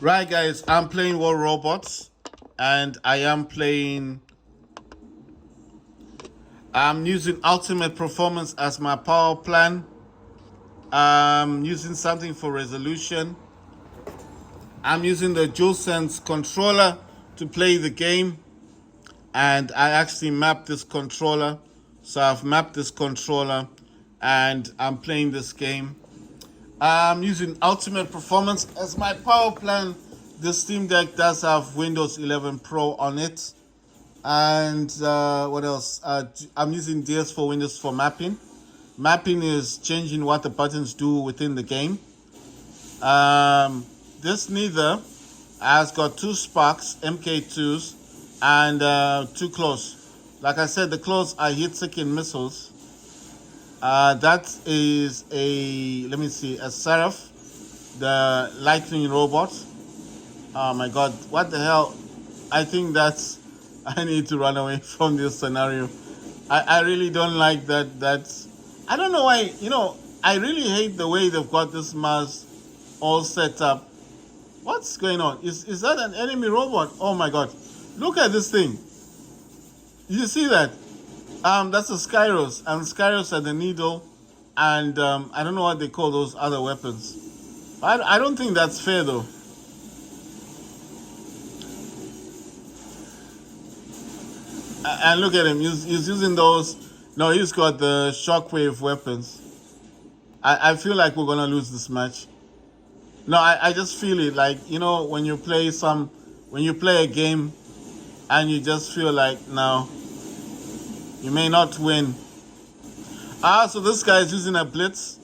Right, guys, I'm playing War Robots, and I'm using Ultimate Performance as my power plan. I'm using something for resolution. I'm using the DualSense controller to play the game, and I actually mapped this controller. So I've mapped this controller, and I'm playing this game. I'm using Ultimate Performance as my power plan. The Steam Deck does have Windows 11 Pro on it. And what else? I'm using DS4 Windows for mapping. Mapping is changing what the buttons do within the game. Um, this Neither has got two Sparks, MK2s, and two claws. Like I said, the claws are hit-seeking missiles. That is let me see, a Seraph, the lightning robot. Oh my god, what the hell? I think that's I need to run away from this scenario. I really don't like that. I don't know why, I really hate the way they've got this Mars all set up. What's going on? Is that an enemy robot? Oh my god. Look at this thing. You see that? That's a Skyros, and Skyros are the needle, and I don't know what they call those other weapons. I don't think that's fair though. And look at him. He's using those. No, he's got the shockwave weapons. I feel like we're gonna lose this match. No, I just feel it. Like, when you play a game and you just feel like, no, you may not win. So this guy is using a blitz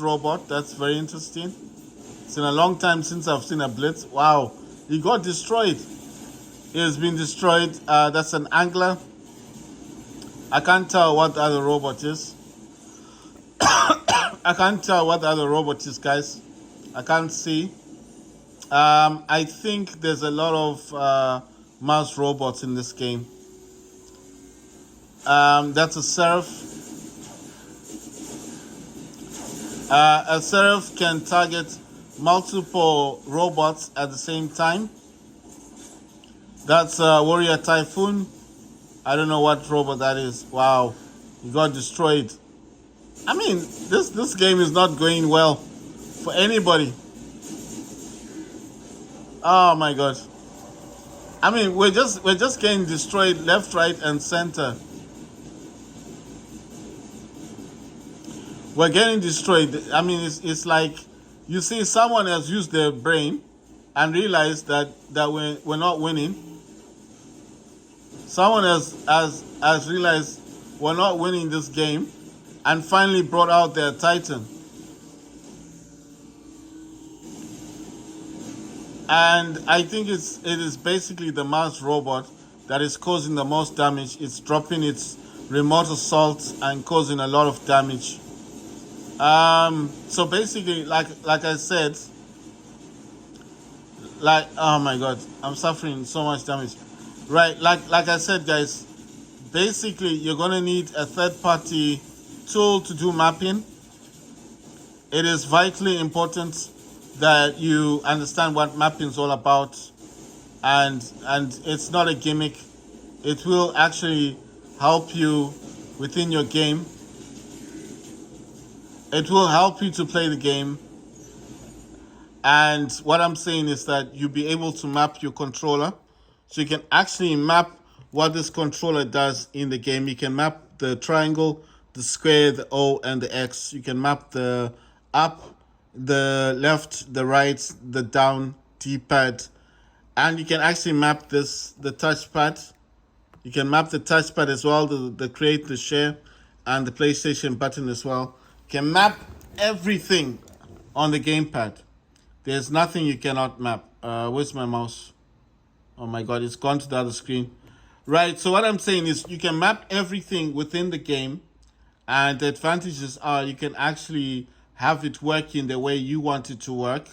robot. That's very interesting. It's been a long time since I've seen a blitz. Wow, he got destroyed. He has been destroyed. That's an angler. I can't tell what the other robot is. I can't tell what the other robot is, guys. I can't see. I think there's a lot of mouse robots in this game. That's a Seraph. A Seraph can target multiple robots at the same time. That's a Warrior Typhoon. I don't know what robot that is. Wow, he got destroyed. I mean, this game is not going well for anybody. Oh my god. I mean, we're just getting destroyed left, right, and center. We're getting destroyed. I mean, it's like you see someone has used their brain and realized that we're not winning. Someone has realized we're not winning this game and finally brought out their Titan. And I think it is basically the Mars robot that is causing the most damage. It's dropping its remote assault and causing a lot of damage. So basically, like I said, like, oh my god, I'm suffering so much damage. Right, like I said, guys, basically you're gonna need a third-party tool to do mapping. It is vitally important that you understand what mapping is all about, and it's not a gimmick. It will actually help you within your game. It will help you to play the game. And what I'm saying is that you'll be able to map your controller. So you can actually map what this controller does in the game. You can map the triangle, the square, the O, and the X. You can map the up, the left, the right, the down, D-pad. And you can actually map the touchpad. You can map the touchpad as well, the create, the share, and the PlayStation button as well. You can map everything on the gamepad. There's nothing you cannot map. Where's my mouse? Oh my god, it's gone to the other screen. Right, so what I'm saying is you can map everything within the game, and the advantages are you can actually have it working the way you want it to work,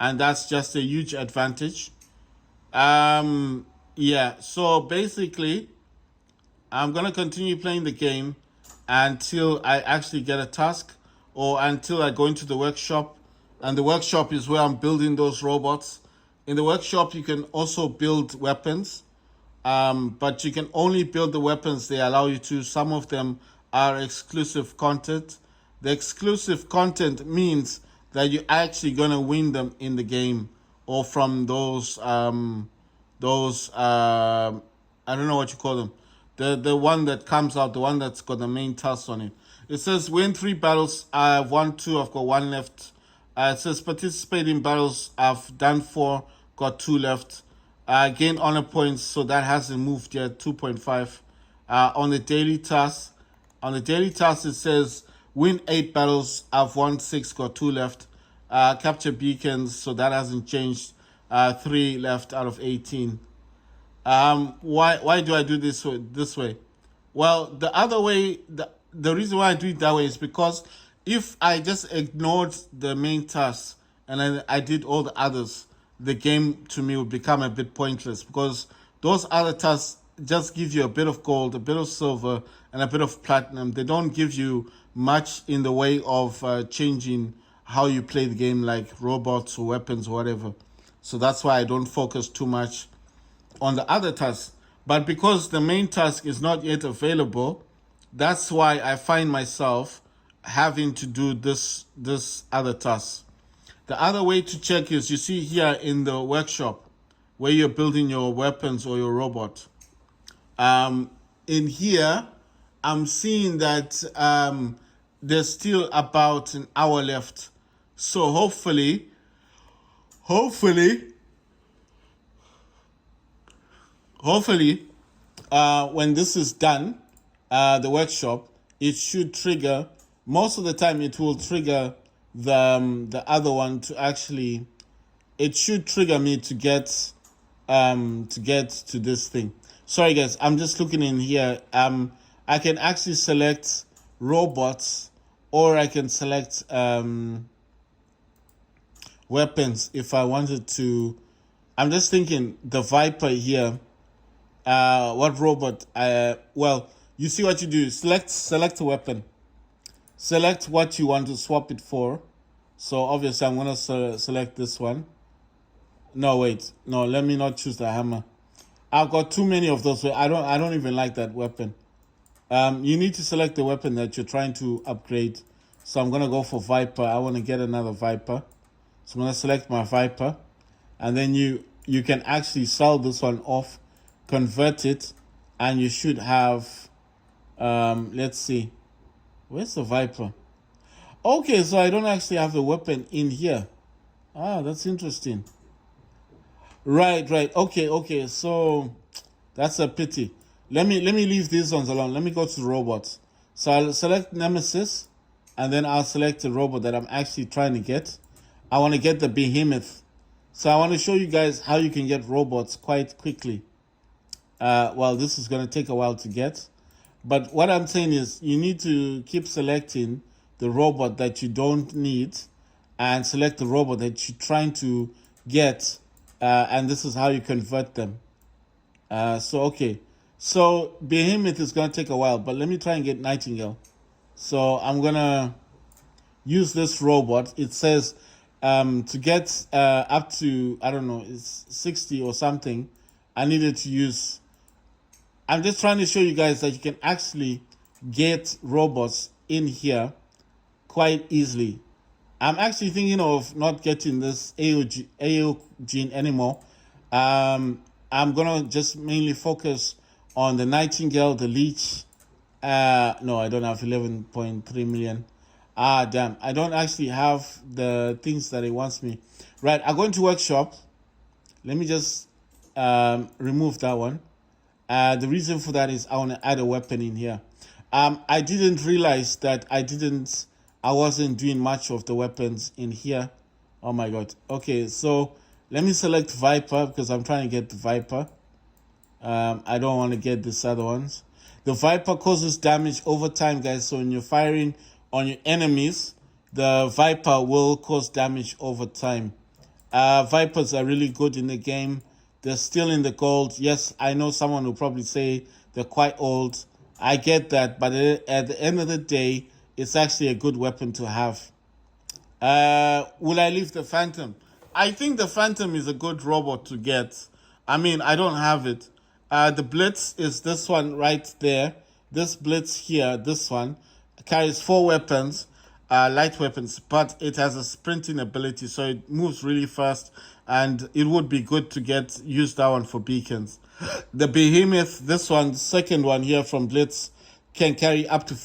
and that's just a huge advantage. Yeah, so basically, I'm going to continue playing the game until I actually get a task or until I go into the workshop. And the workshop is where I'm building those robots. In the workshop, you can also build weapons, but you can only build the weapons they allow you to. Some of them are exclusive content. The exclusive content means that you're actually gonna win them in the game, or from those I don't know what you call them. The one that comes out, the one that's got the main task on it. It says win 3 battles. I've won 2. I've got 1 left. It says participate in battles. I've done 4. Got 2 left. Gain honor points. So that hasn't moved yet. 2.5. On the daily task. On the daily task, it says win 8 battles. I've won 6. Got 2 left. Capture beacons. So that hasn't changed. 3 left out of 18. Why do I do this way? Well, the other way, the reason why I do it that way is because if I just ignored the main task and then I did all the others, the game to me would become a bit pointless, because those other tasks just give you a bit of gold, a bit of silver, and a bit of platinum. They don't give you much in the way of changing how you play the game, like robots or weapons or whatever. So that's why I don't focus too much on the other tasks. But because the main task is not yet available, that's why I find myself having to do this other task. The other way to check is, you see here in the workshop where you're building your weapons or your robot. In here, I'm seeing that there's still about an hour left. So hopefully, when this is done, the workshop, it should trigger. Most of the time, it will trigger the other one to actually. It should trigger me to get to this thing. Sorry guys, I'm just looking in here. I can actually select robots, or I can select weapons if I wanted to. I'm just thinking the Viper here. What robot? Well, you see what you do. Select a weapon. Select what you want to swap it for. So obviously I'm gonna select this one. No, wait. No, let me not choose the hammer. I've got too many of those. I don't even like that weapon. You need to select the weapon that you're trying to upgrade. So I'm gonna go for Viper. I want to get another Viper. So I'm gonna select my Viper, and then you can actually sell this one off, convert it, and you should have. Let's see. Where's the Viper? Okay, so I don't actually have the weapon in here. Ah, that's interesting. Right. Okay. So that's a pity. Let me leave these ones alone. Let me go to robots. So I'll select Nemesis, and then I'll select the robot that I'm actually trying to get. I want to get the Behemoth. So I want to show you guys how you can get robots quite quickly. Well, this is going to take a while to get. But what I'm saying is, you need to keep selecting the robot that you don't need, and select the robot that you're trying to get. And this is how you convert them. Okay. So Behemoth is going to take a while, but let me try and get Nightingale. So I'm going to use this robot. It says to get up to, I don't know, it's 60 or something. I needed to use. I'm just trying to show you guys that you can actually get robots in here quite easily. I'm actually thinking of not getting this AO gene anymore. I'm going to just mainly focus on the Nightingale, the Leech. No, I don't have 11.3 million. Damn. I don't actually have the things that it wants me. Right, I'm going to workshop. Let me just remove that one. The reason for that is I want to add a weapon in here. I didn't realize that I wasn't doing much of the weapons in here. Oh my god. Okay, so let me select Viper, because I'm trying to get the Viper. I don't want to get these other ones. The Viper causes damage over time, guys. So when you're firing on your enemies, the Viper will cause damage over time. Vipers are really good in the game. They're still in the gold. Yes, I know someone will probably say they're quite old. I get that, but at the end of the day, it's actually a good weapon to have. Will I leave the Phantom? I think the Phantom is a good robot to get. I mean, I don't have it. The Blitz is this one right there. This Blitz here, this one, carries 4 weapons, light weapons, but it has a sprinting ability, so it moves really fast, and it would be good to use that one for beacons. The Behemoth, this one, the second one here from Blitz, can carry up to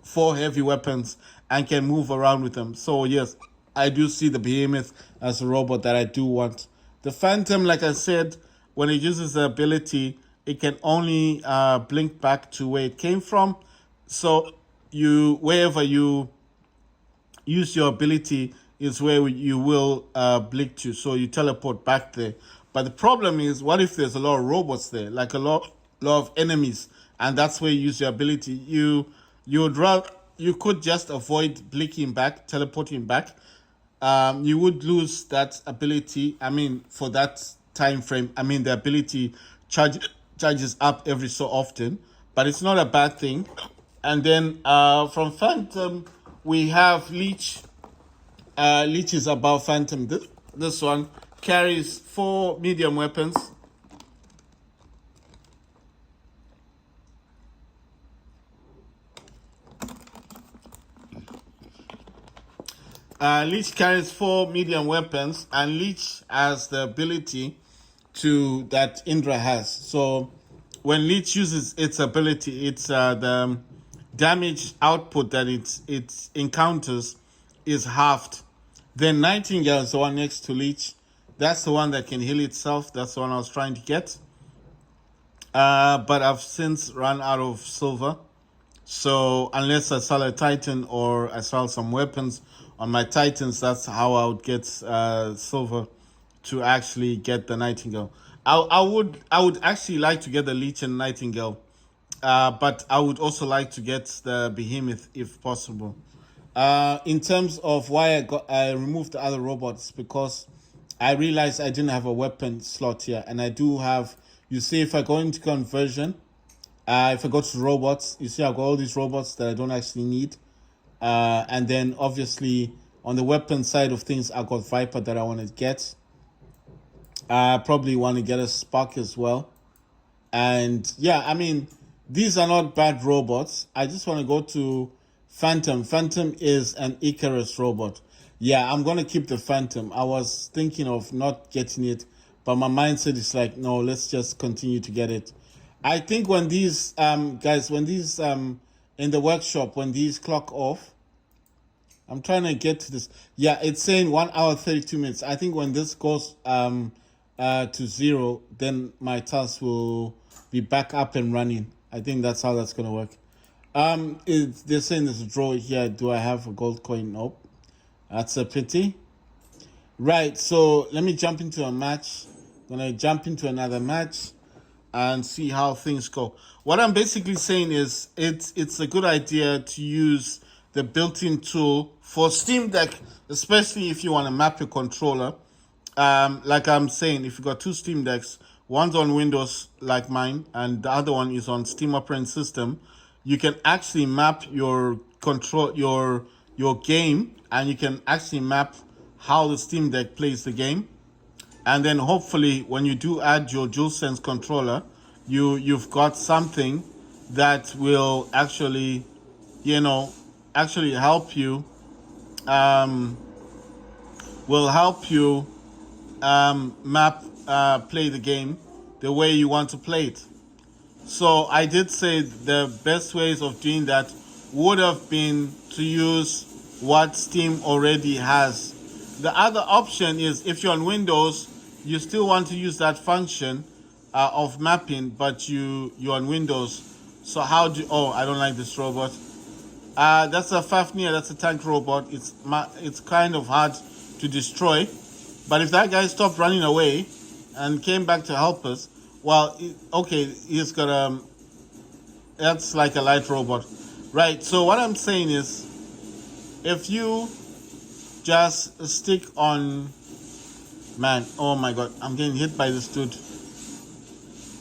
4 heavy weapons and can move around with them. So yes, I do see the Behemoth as a robot that I do want. The Phantom, like I said, when it uses the ability, it can only blink back to where it came from. So wherever you use your ability is where you will blink to. So you teleport back there. But the problem is, what if there's a lot of robots there, like a lot of enemies, and that's where you use your ability? You could just avoid blinking back, teleporting back. You would lose that ability. I mean, for that time frame. I mean, the ability charges up every so often, but it's not a bad thing. And then from Phantom, we have Leech. Leech is about Phantom. This one carries 4 medium weapons. Leech carries 4 medium weapons, and Leech has the ability that Indra has. So when Leech uses its ability, it's the damage output that it encounters is halved. Then Nightingale is the one next to Leech. That's the one that can heal itself. That's the one I was trying to get. But I've since run out of silver. So unless I sell a Titan or I sell some weapons on my Titans, that's how I would get silver to actually get the Nightingale. I would actually like to get the Leech and Nightingale, but I would also like to get the Behemoth if possible. In terms of why I removed the other robots, because I realized I didn't have a weapon slot here, and I do have. You see, if I go into conversion, if I go to robots, you see I've got all these robots that I don't actually need. And then obviously on the weapon side of things, I've got Viper that I want to get. I probably want to get a Spark as well. And yeah, I mean, these are not bad robots. I just want to go to Phantom. Phantom is an Icarus robot. Yeah, I'm going to keep the Phantom. I was thinking of not getting it, but my mindset is like, no, let's just continue to get it. I think when these guys, when these in the workshop, when these clock off, I'm trying to get to this. Yeah, it's saying 1 hour 32 minutes. I think when this goes to 0, then my task will be back up and running. I think that's how that's gonna work. They're saying there's a draw here. Do I have a gold coin? Nope. That's a pity. Right, so let me jump into a match. I'm gonna jump into another match and see how things go. What I'm basically saying is it's a good idea to use the built-in tool for Steam Deck, especially if you want to map your controller. Like I'm saying, if you've got 2 Steam Decks, one's on Windows like mine, and the other one is on Steam operating system, you can actually map your game, and you can actually map how the Steam Deck plays the game. And then hopefully when you do add your DualSense controller, you've got something that will actually, actually help you play the game the way you want to play it. So I did say the best ways of doing that would have been to use what Steam already has. The other option is, if you're on Windows, you still want to use that function of mapping, but you're on Windows. So how do? Oh, I don't like this robot. That's a Fafnir. That's a tank robot. It's kind of hard to destroy. But if that guy stopped running away and came back to help us, well, okay, he's got that's like a light robot, right? So what I'm saying is, if you just stick on, man, oh my god, I'm getting hit by this dude.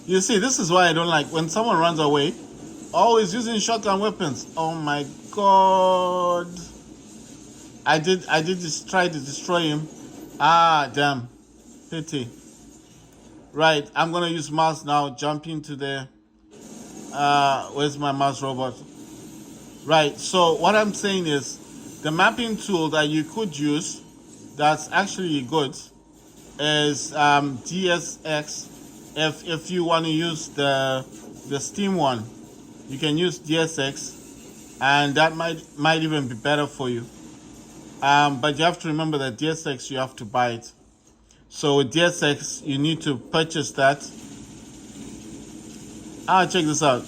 You see, this is why I don't like when someone runs away, always using shotgun weapons. Oh my god. I did just try to destroy him, Ah, damn. Pity. Right, I'm gonna use mouse now. Jump into the where's my mouse robot? Right, so what I'm saying is the mapping tool that you could use that's actually good is DSX. If you want to use the Steam one, you can use DSX, and that might even be better for you. But you have to remember that DSX you have to buy it. So with DSX you need to purchase that. Check this out.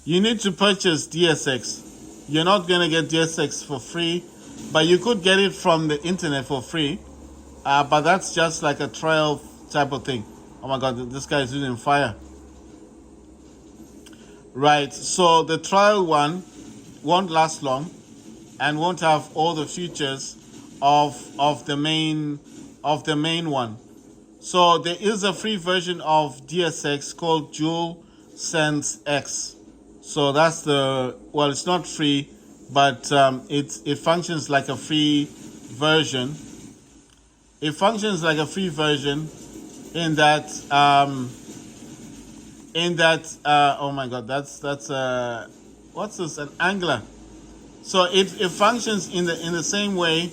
You need to purchase DSX. You're not gonna get DSX for free, but you could get it from the internet for free. But that's just like a trial type of thing. Oh my god, this guy is using fire. Right, so the trial one won't last long and won't have all the features of the main one. So there is a free version of DSX called DualSense X. So that's it's not free, but it functions like a free version. It functions like a free version in that oh my god, that's what's this, an angler. So it functions in the same way.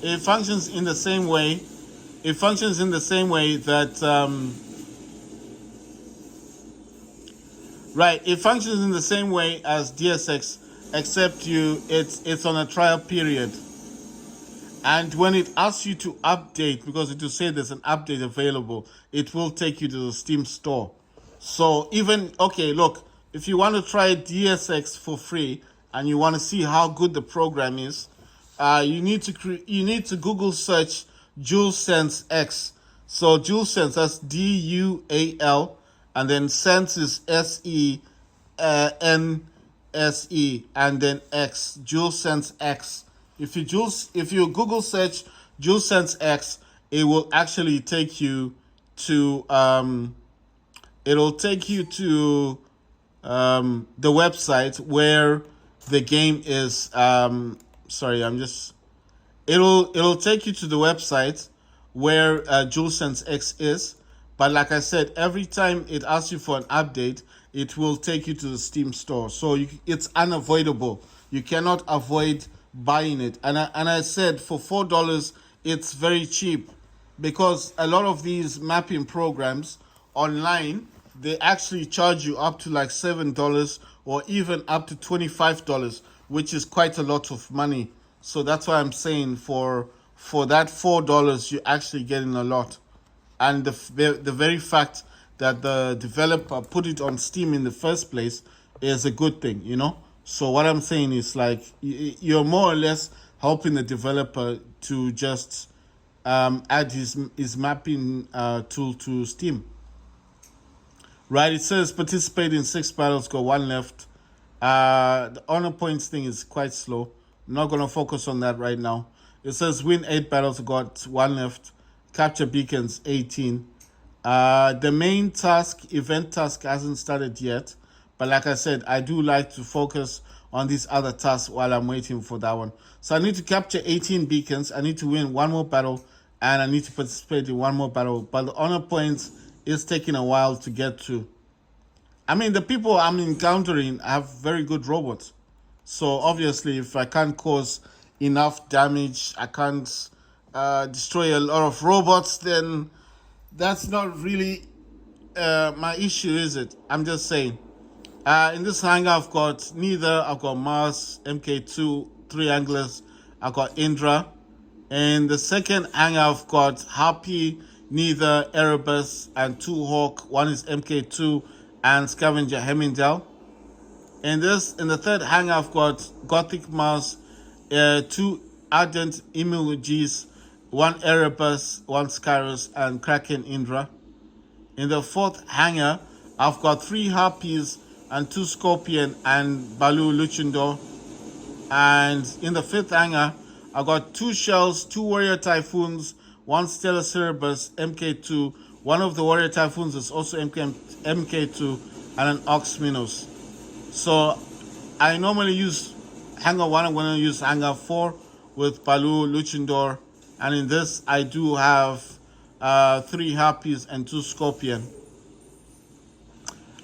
It functions in the same way. It functions in the same way that right. It functions in the same way as DSX, except it's on a trial period. And when it asks you to update, because it will say there's an update available, it will take you to the Steam store. So look, if you want to try DSX for free and you want to see how good the program is, you need to Google search DualSense X. So DualSense, that's DUAL, and then Sense is SENSE, and then X, DualSense X. If you Google search DualSense X, it will actually take you to the website where the game is. It'll take you to the website where DualSense X is. But like I said, every time it asks you for an update, it will take you to the Steam store. So it's unavoidable. You cannot avoid buying it. And I said for $4, it's very cheap, because a lot of these mapping programs online, they actually charge you up to like $7 or even up to $25, which is quite a lot of money. So that's why I'm saying for that $4, you're actually getting a lot. And the very fact that the developer put it on Steam in the first place is a good thing, you know? So what I'm saying is, like, you're more or less helping the developer to just add his mapping tool to Steam. Right, it says participate in 6 battles, got 1 left. The honor points thing is quite slow. I'm not going to focus on that right now. It says win 8 battles, got 1 left. Capture beacons, 18. The main event task hasn't started yet. But like I said, I do like to focus on these other tasks while I'm waiting for that one. So I need to capture 18 beacons. I need to win 1 more battle. And I need to participate in 1 more battle. But the honor points is taking a while to get to. I mean, the people I'm encountering have very good robots. So obviously, if I can't cause enough damage, I can't destroy a lot of robots, then that's not really my issue, is it? I'm just saying. In this hangar, I've got Neither, I've got Mars, MK2, 3 anglers, I've got Indra. In the second hangar, I've got Harpy, Neither, Erebus, and 2 Hawk. 1 is MK2 and Scavenger Hemmingdale. In the third hangar, I've got Gothic Mars, 2 Ardent Emojis, 1 Erebus, 1 Skyros, and Kraken Indra. In the fourth hangar, I've got 3 Harpies and 2 Scorpion and Balu Luchindor. And in the fifth hangar, I've got 2 Shells, 2 Warrior Typhoons, 1 Stellar Cerebus, MK2. One of the Warrior Typhoons is also MK2, and an Ox Minos. So I normally use hangar 1. I'm going to use hangar 4 with Balu, Luchindor, And in this, I do have 3 harpies and 2 scorpion.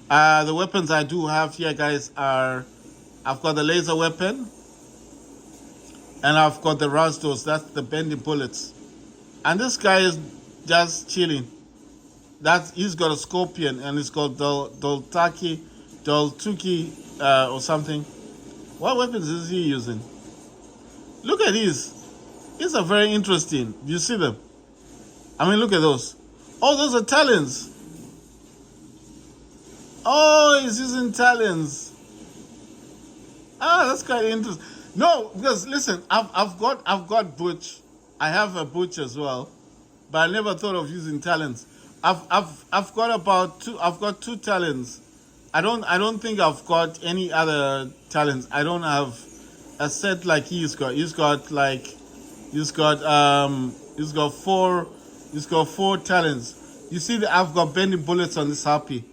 The weapons I do have here, guys, are I've got the laser weapon, and I've got the Rasdos. That's the bending bullets. And this guy is just chilling. He's got a scorpion, and it's called Doltuki, or something. What weapons is he using? Look at these. These are very interesting. Do you see them? I mean, look at those. Oh, those are talons. Oh, he's using talons. Ah, that's quite interesting. No, because listen, I've got Butch. I have a Butch as well, but I never thought of using talons. I've got about 2. I've got 2 talons. I don't think I've got any other talents. I don't have a set like he's got. He's got 4 talents. You see that I've got bending bullets on this harpy.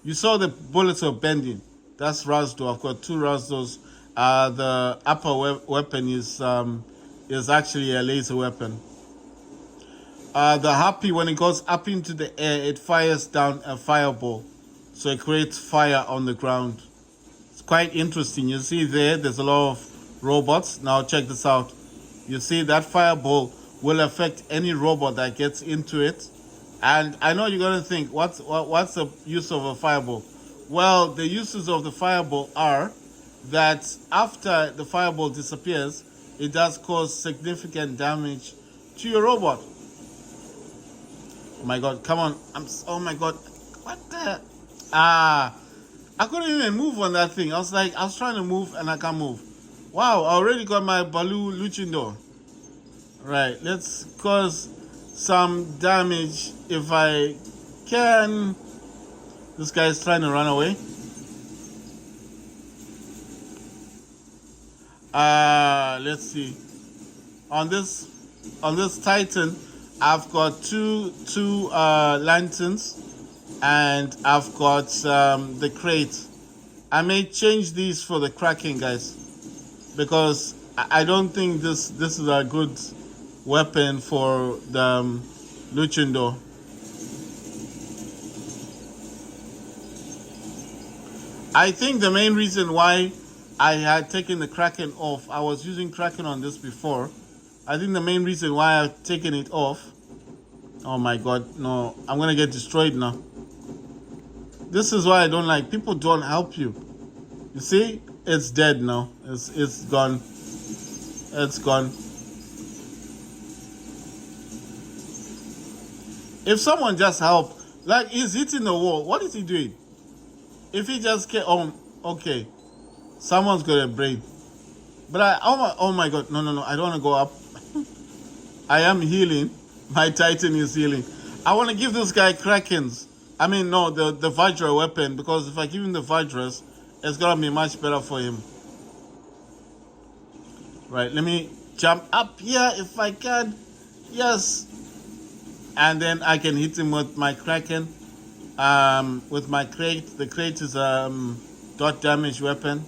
You saw the bullets are bending. That's Rasdo. I've got 2 Rasdos. The upper weapon is actually a laser weapon. The harpy, when it goes up into the air, it fires down a fireball. So it creates fire on the ground. It's quite interesting. You see there's a lot of robots. Now check this out. You see that fireball will affect any robot that gets into it. And I know you're going to think, what's the use of a fireball? Well, the uses of the fireball are that after the fireball disappears, it does cause significant damage to your robot. Oh my God, come on. Oh my God. What the? I couldn't even move on that thing. I was trying to move and I can't move. Wow, I already got my Balu Luchindor. Right, let's cause some damage if I can. This guy is trying to run away. Let's see. On this Titan, I've got two lanterns, and I've got the crate. I may change these for the Kraken, guys, because I don't think this is a good weapon for the Luchindor. I think the main reason why I had taken the Kraken off, I was using Kraken on this before. I think the main reason why I've taken it off, oh my God, no, I'm gonna get destroyed now. This is why I don't like, people don't help you. You see, it's dead now. It's gone. It's gone. If someone just help, like he's hitting the wall, what is he doing? If he just get on, okay, someone's got a brain. But oh my God, no, I don't want to go up. I am healing. My Titan is healing. I want to give this guy Krakens. I mean, no, the Vajra weapon, because if I give him the Vajras, it's gonna be much better for him. Right, let me jump up here if I can. Yes. And then I can hit him with my Kraken. With my crate. The crate is dot damage weapon.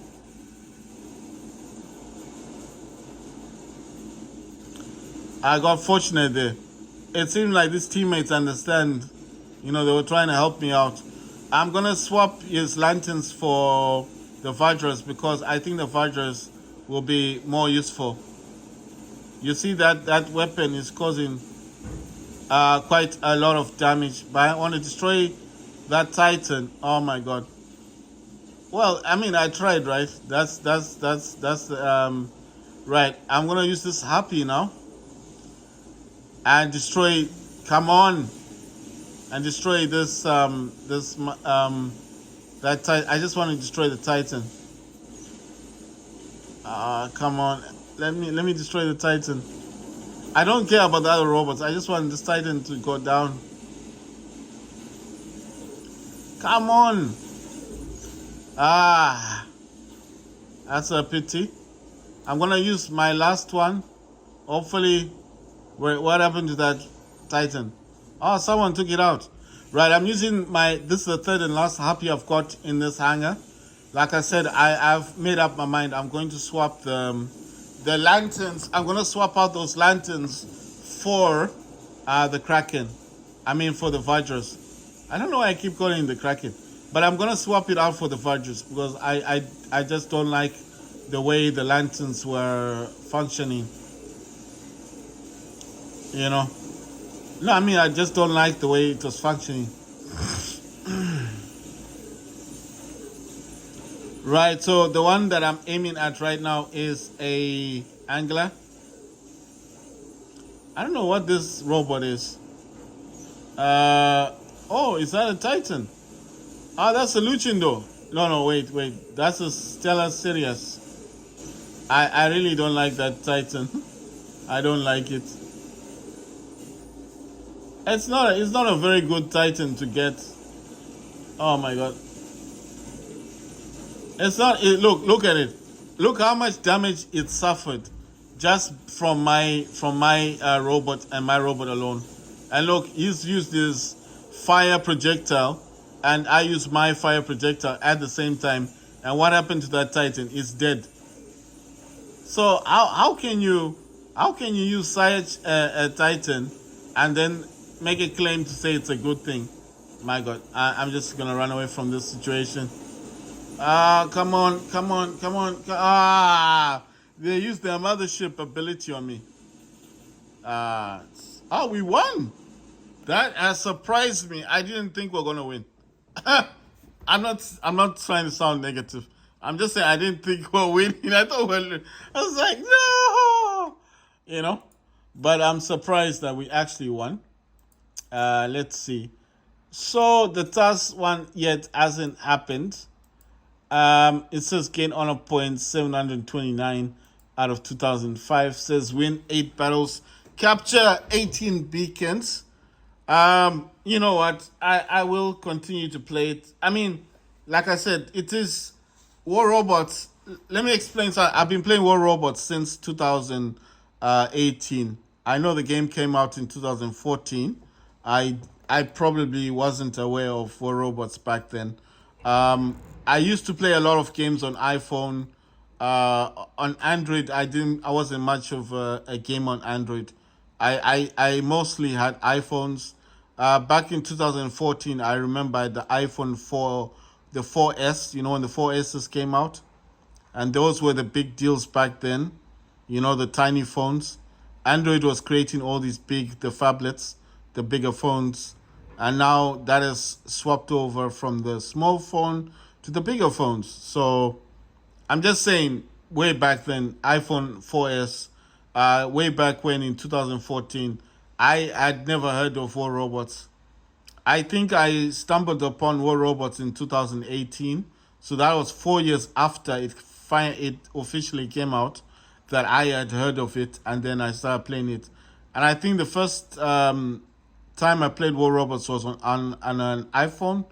I got fortunate there. It seemed like these teammates understand. You know, they were trying to help me out. I'm gonna swap his lanterns for the Vajras because I think the Vajras will be more useful. You see that weapon is causing quite a lot of damage, but I want to destroy that Titan. Oh my God. Well, I mean, I tried, right? That's right. I'm gonna use this Harpy now and destroy. Come on, and destroy this that Titan. I just want to destroy the Titan. Come on, let me destroy the Titan. I don't care about the other robots. I just want this Titan to go down. Come on. That's a pity. I'm gonna use my last one. Hopefully, what happened to that Titan? Oh, someone took it out. Right, I'm using this is the third and last Harpy I've got in this hangar. Like I said, I've made up my mind. I'm going to swap the lanterns. I'm going to swap out those lanterns for the Kraken. I mean, for the Vajras. I don't know why I keep calling it the Kraken, but I'm gonna swap it out for the Vajras because I just don't like the way the lanterns were functioning. You know. No, I mean I just don't like the way it was functioning. Right. So the one that I'm aiming at right now is a angler. I don't know what this robot is. Oh, is that a Titan? Ah, that's a Lucindo. No, wait. That's a Stella Sirius. I really don't like that Titan. I don't like it. It's not a very good Titan to get. Oh my god. It's not look at it. Look how much damage it suffered just from my robot and my robot alone. And look, he's used this fire projectile and I use my fire projectile at the same time. And what happened to that Titan? It's dead. So how can you use such a Titan and then make a claim to say it's a good thing? My God, I'm just gonna run away from this situation. Come on. They used their mothership ability on me. We won. That has surprised me. I didn't think we are gonna win. I'm not trying to sound negative. I'm just saying I didn't think we were winning. I was like, no, But I'm surprised that we actually won. Let's see. So the task one yet hasn't happened. It says gain honor points 729 out of 2005. Says win 8 battles, capture 18 beacons. You know what? I will continue to play it. I mean, like I said, it is War Robots. Let me explain. So I've been playing War Robots since 2018. I know the game came out in 2014. I probably wasn't aware of War Robots back then. I used to play a lot of games on iPhone. On Android, I wasn't much of a game on Android. I mostly had iPhones. Back in 2014, I remember the iPhone 4, the 4S, when the 4Ss came out. And those were the big deals back then, the tiny phones. Android was creating all these the phablets, the bigger phones. And now that has swapped over from the small phone to the bigger phones. So I'm just saying, way back then, iPhone 4S, way back when in 2014, I had never heard of War Robots. I think I stumbled upon War Robots in 2018. So that was 4 years after it officially came out that I had heard of it, and then I started playing it. And I think the first time I played War Robots was on an iPhone,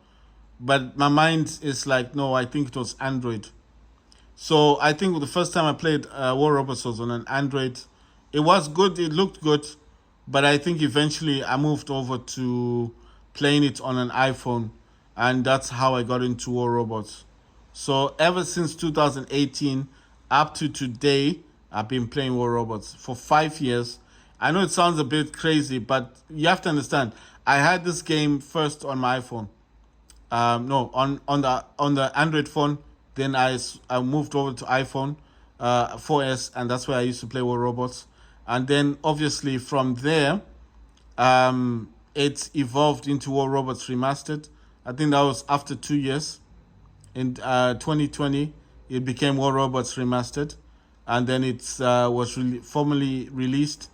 but my mind is like, no, I think it was Android. So I think the first time I played War Robots was on an Android. It was good, it looked good, but I think eventually I moved over to playing it on an iPhone, and that's how I got into War Robots. So ever since 2018 up to today, I've been playing War Robots for 5 years. I know it sounds a bit crazy, but you have to understand, I had this game first on my iPhone. No, on the Android phone. Then I moved over to iPhone 4S, and that's where I used to play War Robots. And then obviously from there, it evolved into War Robots Remastered. I think that was after 2 years. In 2020, it became War Robots Remastered, and then it was formally released.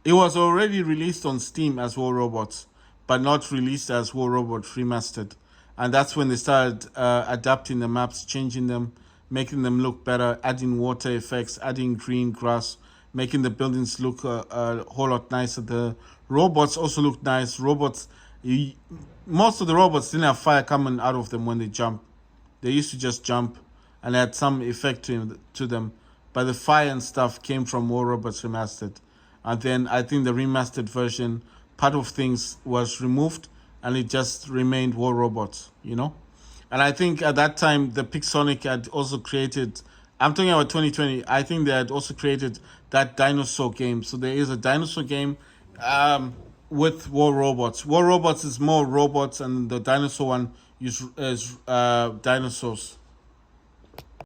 It was already released on Steam as War Robots, but not released as War Robots Remastered. And that's when they started adapting the maps, changing them, making them look better, adding water effects, adding green grass, making the buildings look a whole lot nicer. The robots also look nice. Most of the robots didn't have fire coming out of them when they jump. They used to just jump and had some effect to them. But the fire and stuff came from War Robots Remastered. And then I think the remastered version, part of things was removed, and it just remained War Robots, And I think at that time, the Pixonic had also created, I'm talking about 2020, I think they had also created that dinosaur game. So there is a dinosaur game with War Robots. War Robots is more robots, and the dinosaur one is dinosaurs.